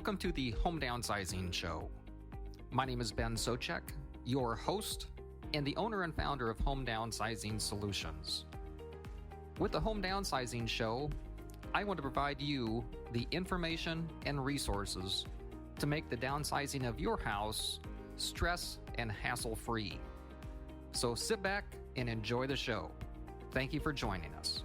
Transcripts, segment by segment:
Welcome to the Home Downsizing Show. My name is Ben Sochek, your host and the owner and founder of Home Downsizing Solutions. With the Home Downsizing Show, I want to provide you the information and resources to make the downsizing of your house stress and hassle-free. So sit back and enjoy the show. Thank you for joining us.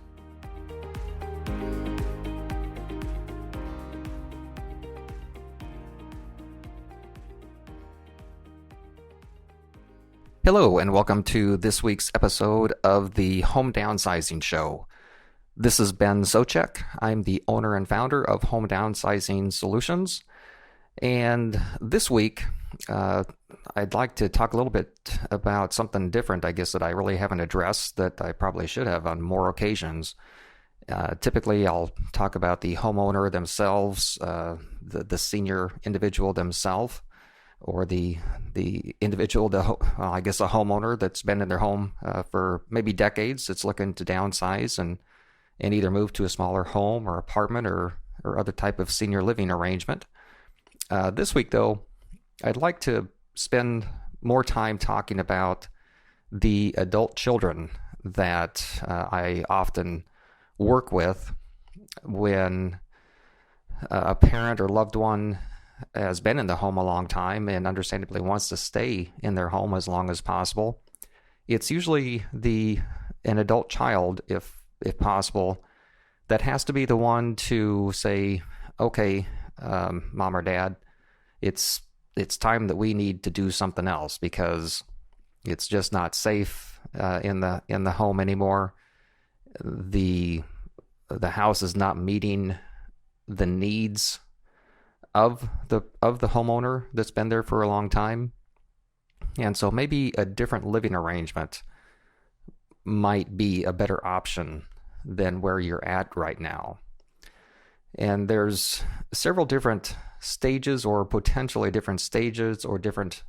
Hello, and welcome to this week's episode of the Home Downsizing Show. This is Ben Sochek. I'm the owner and founder of Home Downsizing Solutions. And this week, I'd like to talk a little bit about something different, I guess, that I really haven't addressed that I probably should have on more occasions. Typically, I'll talk about the homeowner themselves, the senior individual themselves, or the individual, I guess a homeowner that's been in their home for maybe decades, that's looking to downsize and either move to a smaller home or apartment or other type of senior living arrangement. This week, though, I'd like to spend more time talking about the adult children that I often work with when a parent or loved one has been in the home a long time and understandably wants to stay in their home as long as possible. It's usually an adult child, if possible, that has to be the one to say, okay, mom or dad, it's time that we need to do something else because it's just not safe in the home anymore. The house is not meeting the needs of the homeowner that's been there for a long time. And so maybe a different living arrangement might be a better option than where you're at right now. And there's several different stages or potentially different stages or different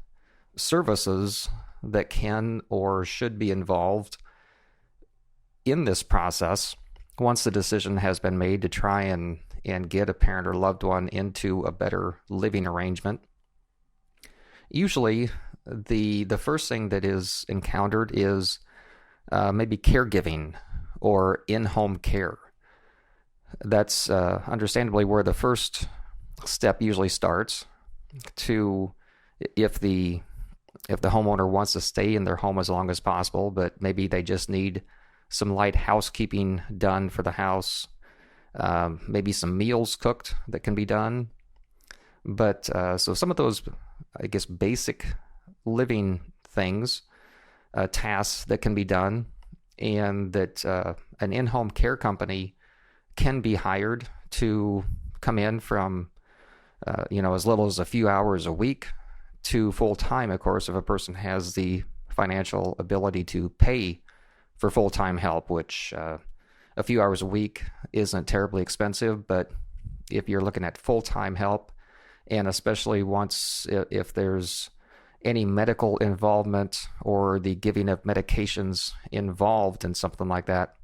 services that can or should be involved in this process once the decision has been made to try and get a parent or loved one into a better living arrangement. Usually, the first thing that is encountered is maybe caregiving or in-home care. That's understandably where the first step usually starts. If the homeowner wants to stay in their home as long as possible, but maybe they just need some light housekeeping done for the house, maybe some meals cooked that can be done. But so some of those, I guess, basic living things, tasks that can be done, and that an in-home care company can be hired to come in from, as little as a few hours a week to full-time, of course, if a person has the financial ability to pay for full-time help, which a few hours a week isn't terribly expensive. But if you're looking at full-time help, and especially if there's any medical involvement or the giving of medications involved in something like that,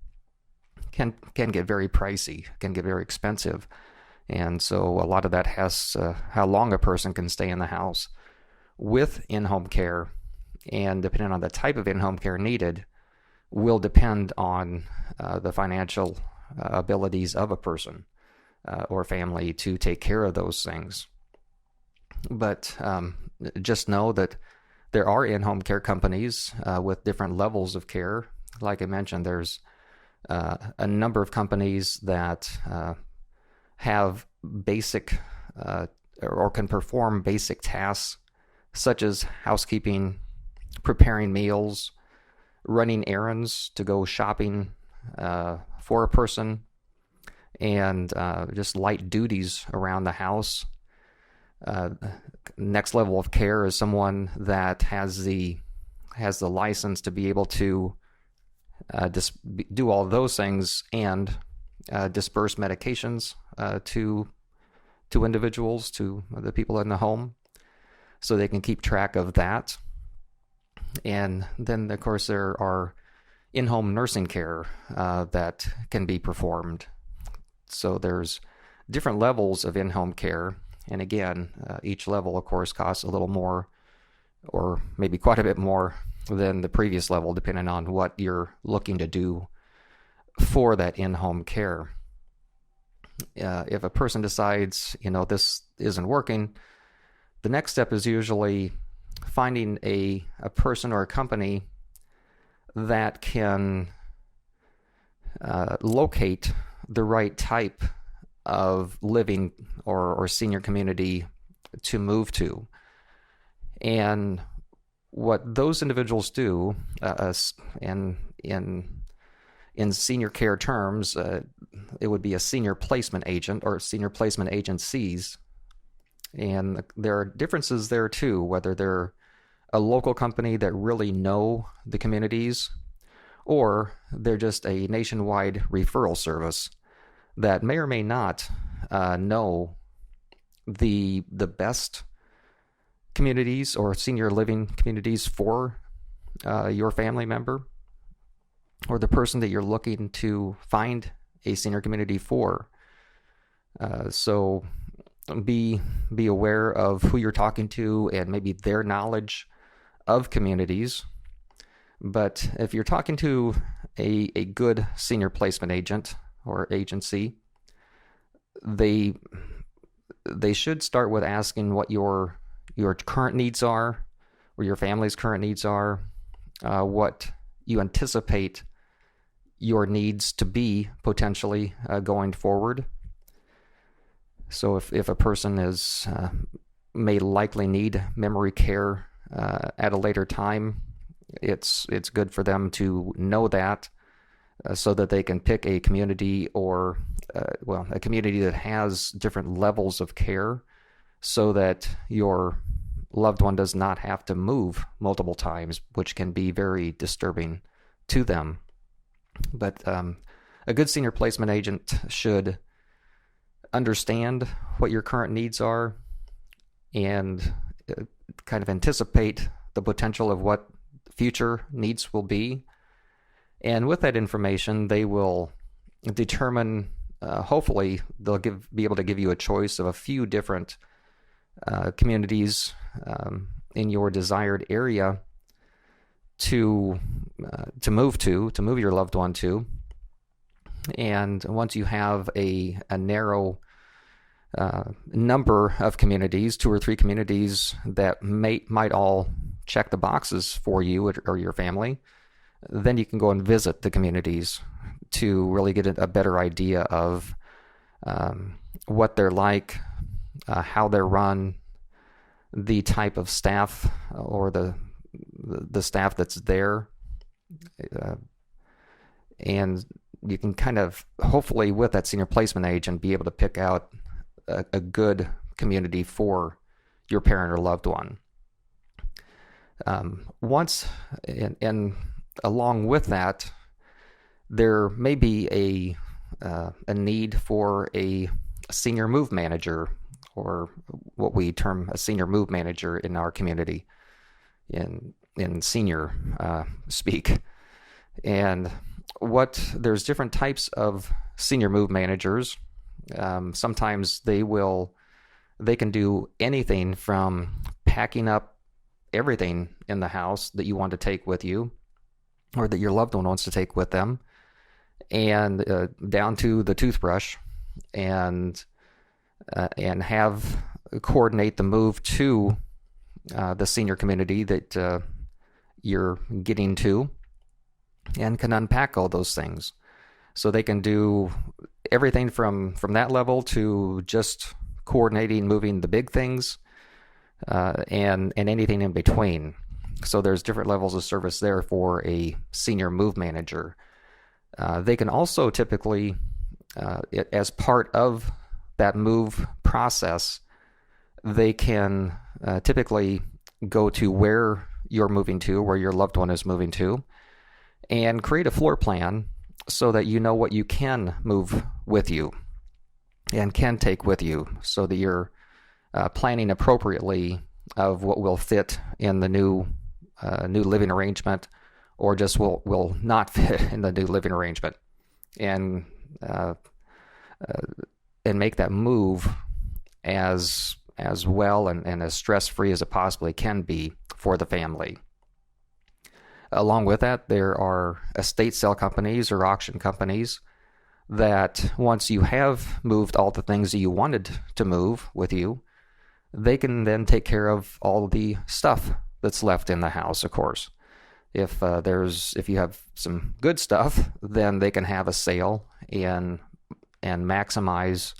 can get very pricey, can get very expensive. And so a lot of that has how long a person can stay in the house. With in-home care, and depending on the type of in-home care needed, will depend on the financial abilities of a person or family to take care of those things. But just know that there are in-home care companies with different levels of care. Like I mentioned, there's a number of companies that have basic or can perform basic tasks such as housekeeping, preparing meals, running errands to go shopping for a person, and just light duties around the house. Next level of care is someone that has the license to be able to do all those things and disperse medications to individuals, to the people in the home, so they can keep track of that. And then, of course, there are in-home nursing care that can be performed. So there's different levels of in-home care, And again, each level, of course, costs a little more, or maybe quite a bit more than the previous level, depending on what you're looking to do for that in-home care. If a person decides, this isn't working, the next step is usually finding a person or a company that can locate the right type of living or senior community to move to. And what those individuals do, and in senior care terms, it would be a senior placement agent or senior placement agencies. And there are differences there too, whether they're a local company that really know the communities, or they're just a nationwide referral service that may or may not know the best communities or senior living communities for your family member or the person that you're looking to find a senior community for. So be aware of who you're talking to and maybe their knowledge of communities. But if you're talking to a good senior placement agent or agency, they should start with asking what your current needs are, or your family's current needs are, what you anticipate your needs to be potentially going forward. So if a person may likely need memory care at a later time, it's good for them to know that, so that they can pick a community or a community that has different levels of care, so that your loved one does not have to move multiple times, which can be very disturbing to them. But a good senior placement agent should understand what your current needs are and kind of anticipate the potential of what future needs will be. And with that information, they will determine, hopefully, they'll be able to give you a choice of a few different communities in your desired area to move your loved one to. And once you have a narrow number of communities, 2 or 3 communities that might all check the boxes for you or your family, then you can go and visit the communities to really get a better idea of what they're like, how they're run, the type of staff or the staff that's there, and you can kind of, hopefully with that senior placement agent, be able to pick out a good community for your parent or loved one. Once, and along with that, there may be a need for a senior move manager, or what we term a senior move manager in our community, in senior speak. And there's different types of senior move managers. Sometimes they can do anything from packing up everything in the house that you want to take with you, or that your loved one wants to take with them, and down to the toothbrush, and coordinate the move to the senior community that you're getting to, and can unpack all those things. So they can do everything from that level to just coordinating moving the big things, and anything in between. So there's different levels of service there for a senior move manager. They can also typically, as part of that move process, they can typically go to where you're moving to, where your loved one is moving to, and create a floor plan so that you know what you can move with you and can take with you, so that you're planning appropriately of what will fit in the new living arrangement, or just will not fit in the new living arrangement, and make that move as as well and as stress-free as it possibly can be for the family. Along with that, there are estate sale companies or auction companies that once you have moved all the things that you wanted to move with you, they can then take care of all the stuff that's left in the house, of course. If you have some good stuff, then they can have a sale and maximize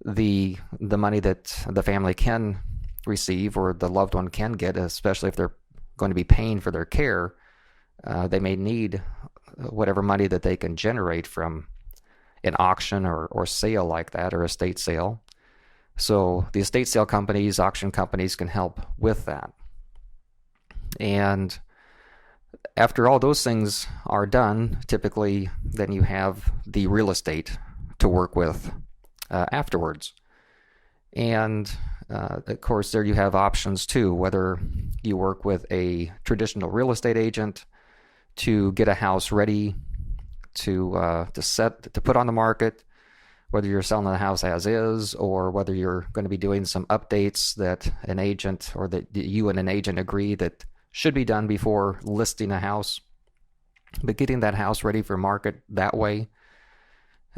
the money that the family can receive or the loved one can get, especially if they're going to be paying for their care. They may need whatever money that they can generate from an auction or sale like that, or estate sale. So the estate sale companies, auction companies can help with that. And after all those things are done, typically then you have the real estate to work with afterwards. And of course, there you have options too, whether you work with a traditional real estate agent to get a house ready to put on the market, whether you're selling the house as is, or whether you're going to be doing some updates that an agent or that you and an agent agree that should be done before listing a house, but getting that house ready for market that way,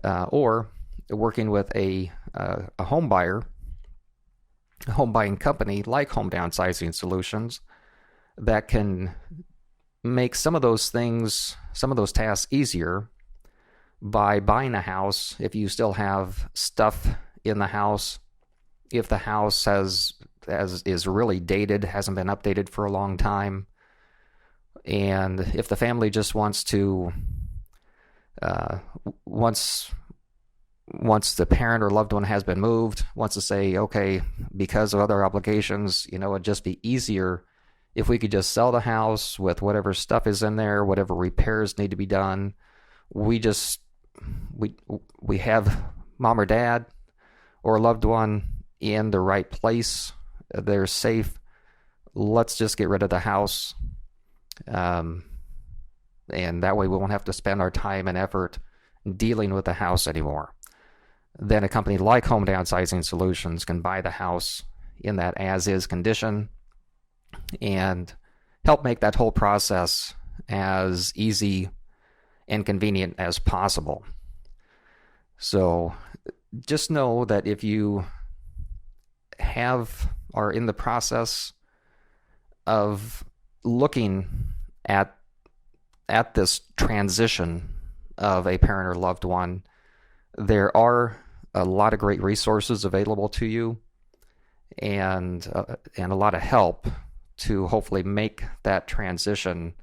or working with a home buyer, a home buying company like Home Downsizing Solutions that can make some of those things, some of those tasks easier by buying a house if you still have stuff in the house, if the house is really dated, hasn't been updated for a long time, and if the family just wants to once the parent or loved one has been moved, wants to say, okay, because of other obligations, it'd just be easier if we could just sell the house with whatever stuff is in there, whatever repairs need to be done. We have mom or dad or a loved one in the right place. They're safe. Let's just get rid of the house. And that way we won't have to spend our time and effort dealing with the house anymore. Then a company like Home Downsizing Solutions can buy the house in that as-is condition and help make that whole process as easy and convenient as possible. So just know that if you are in the process of looking at this transition of a parent or loved one, there are a lot of great resources available to you and a lot of help to hopefully make that transition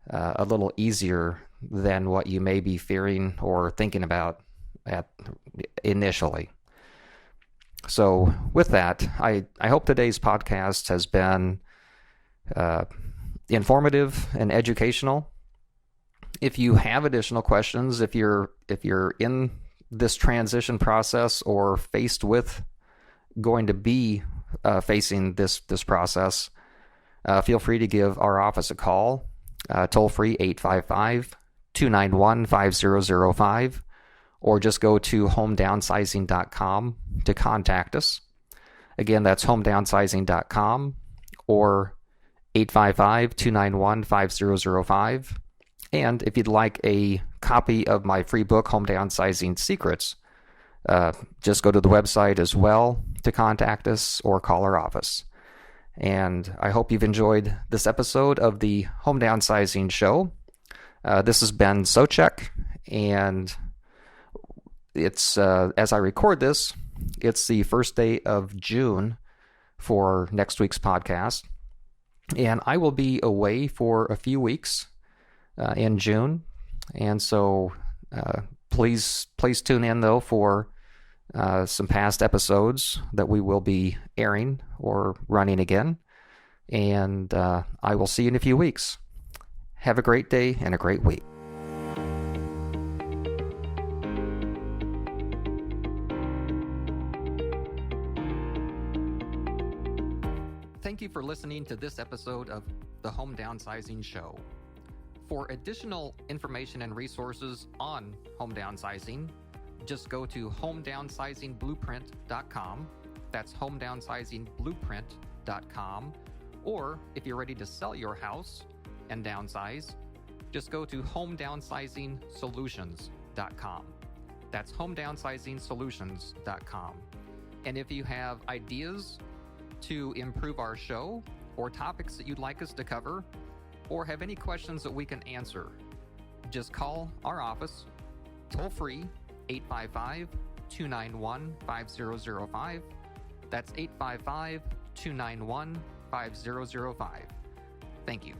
a little easier than what you may be fearing or thinking about initially. So with that, I hope today's podcast has been informative and educational. If you have additional questions, if you're in this transition process or faced with going to be facing this process, feel free to give our office a call, toll free 855-291-5005, or just go to homedownsizing.com to contact us. Again, that's homedownsizing.com or 855-291-5005. And if you'd like a copy of my free book, Home Downsizing Secrets, just go to the website as well to contact us or call our office. And I hope you've enjoyed this episode of the Home Downsizing Show. This is Ben Sochek, and it's as I record this, it's the first day of June for next week's podcast. And I will be away for a few weeks in June. And so please tune in, though, for some past episodes that we will be airing or running again. And I will see you in a few weeks. Have a great day and a great week. Thank you for listening to this episode of the Home Downsizing Show. For additional information and resources on home downsizing, just go to homedownsizing.blueprint.com That's homedownsizing.blueprint.com. Or if you're ready to sell your house and downsize, just go to homedownsizing That's homedownsizing And if you have ideas to improve our show or topics that you'd like us to cover, or have any questions that we can answer, just call our office, toll free, 855-291-5005. That's 855-291-5005. Thank you.